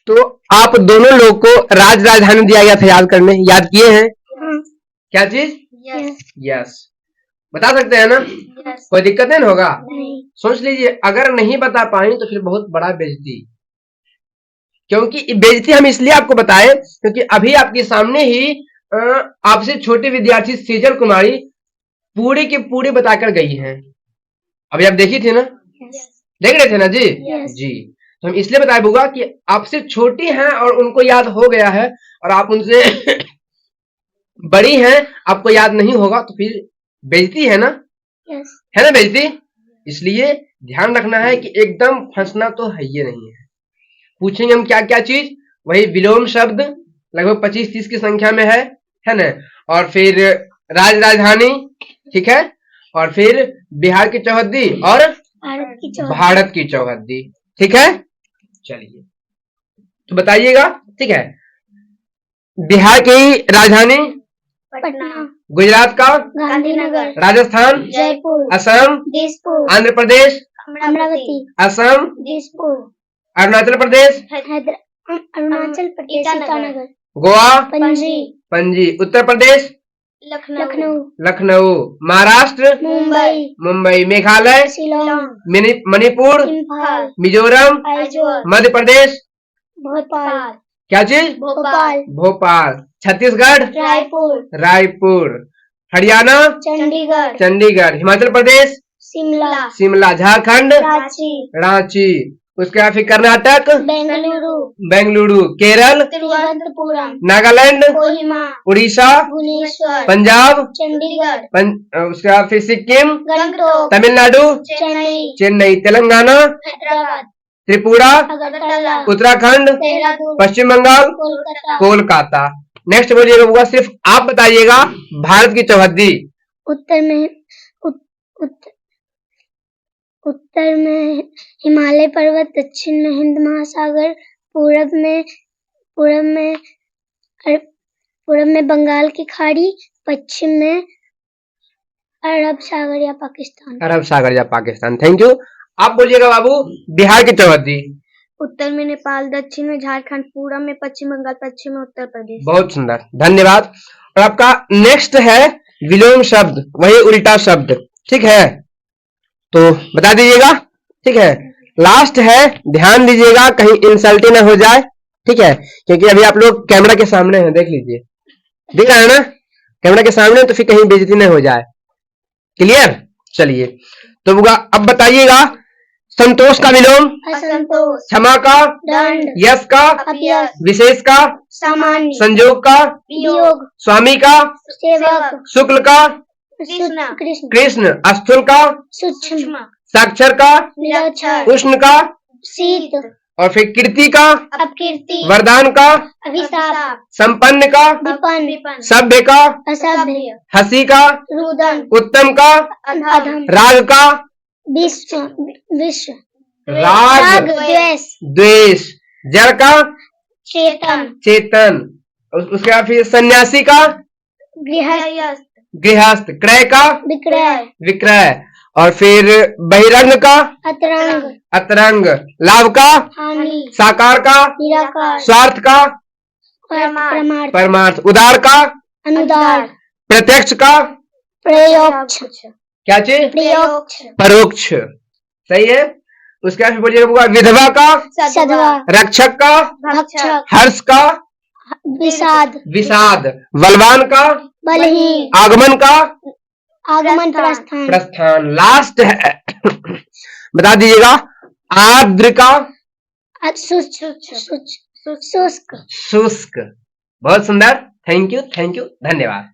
तो आप दोनों लोग को राजधानी दिया गया था याद करने, याद किए हैं? क्या चीज? यस। बता सकते हैं ना? कोई दिक्कत नहीं होगा? सोच लीजिए, अगर नहीं बता पाए तो फिर बहुत बड़ा बेइज्जती। क्योंकि बेइज्जती हम इसलिए आपको बताए क्योंकि अभी आपके सामने ही आपसे छोटी विद्यार्थी सेजल कुमारी पूरी की पूरी बताकर गई हैं। अभी आप देखी थी ना? देख रहे थे ना जी? जी। तो हम इसलिए बताए बुआ कि आपसे छोटी हैं और उनको याद हो गया है, और आप उनसे बड़ी हैं, आपको याद नहीं होगा तो फिर बेइज्जती है ना? है ना बेइज्जती? इसलिए ध्यान रखना है कि एकदम फंसना तो है ये नहीं है। पूछेंगे हम क्या क्या चीज, वही विलोम शब्द लगभग 25-30 की संख्या में है ना? और फिर राजधानी, ठीक है, और फिर बिहार की चौहद्दी और भारत की चौहद्दी, ठीक है। चलिए तो बताइएगा, ठीक है। बिहार की राजधानी पटना, गुजरात का गांधीनगर, राजस्थान जयपुर, असम दिसपुर, आंध्र प्रदेश अमरावती, असम दिसपुर, अरुणाचल प्रदेश अरुणाचल प्रदेश, ईटानगर, गोवा पणजी, उत्तर प्रदेश लखनऊ महाराष्ट्र मुंबई मेघालय शिलोंग, मणिपुर इम्फाल, मिजोरम आइजोल, मध्य प्रदेश भोपाल, क्या चीज? भोपाल छत्तीसगढ़ रायपुर हरियाणा चंडीगढ़ हिमाचल प्रदेश शिमला झारखंड रांची उसके बाद फिर कर्नाटक बेंगलुरु केरल तिरुवनंतपुरम, नागालैंड कोहिमा, उड़ीसा भुवनेश्वर, पंजाब चंडीगढ़, उसके बाद फिर सिक्किम गंगटोक, तमिलनाडु चेन्नई, तेलंगाना हैदराबाद, त्रिपुरा अगरतला, उत्तराखंड देहरादून, पश्चिम बंगाल कोलकाता। नेक्स्ट बोलिएगा बुआ, सिर्फ आप बताइएगा भारत की चौहद्दी। उत्तर में हिमालय पर्वत, दक्षिण में हिंद महासागर, पूरब में बंगाल की खाड़ी, पश्चिम में अरब सागर या पाकिस्तान। Thank you. आप बोलिएगा बाबू बिहार की चौहद्दी। उत्तर में नेपाल, दक्षिण में झारखंड, पूरब में पश्चिम बंगाल, पश्चिम में उत्तर प्रदेश। बहुत सुंदर, धन्यवाद। और आपका नेक्स्ट है विलोम शब्द, वही उल्टा शब्द, ठीक है, तो बता दीजिएगा, ठीक है। लास्ट है, ध्यान दीजिएगा कहीं इंसल्ट ना हो जाए, ठीक है, क्योंकि अभी आप लोग कैमरा के सामने हैं, देख लीजिए, दिख रहा है ना कैमरा के सामने, तो फिर कहीं बेइज्जती ना हो जाए। क्लियर? चलिए तो अब बताइएगा संतोष का विलोम असंतोष, क्षमा का दंड, यश का अपयश, विशेष का सामान्य, संयोग का वियोग, स्वामी का सेवक, शुक्ल का कृष्ण, स्थूल का सूक्ष्म, साक्षर का निरक्षर, उष्ण का शीत, और फिर कीर्ति का अपकीर्ति, वरदान का अभिशाप, संपन्न का विपन्न, सभ्य का असभ्य, हंसी का रुदन, उत्तम का अधम, राग का विश्व, राग द्वेष जड़ का चेतन उसके बाद फिर सन्यासी का गृहस्थ क्रय का विक्रय और फिर बहिरंग का अतरंग लाभ का हानि, साकार का निराकार, स्वार्थ का परमार्थ उदार का अनुदार, प्रत्यक्ष का प्रयोक्ष, क्या चीज? परोक्ष। सही है। उसके बाद बोलिएगा विधवा का सधवा, रक्षक का भक्षक, हर्ष का विषाद बलवान का बलहीन, आगमन का प्रस्थान। लास्ट है बता दीजिएगा आर्द्र का शुष्क। शुष्क। बहुत सुंदर, थैंक यू धन्यवाद।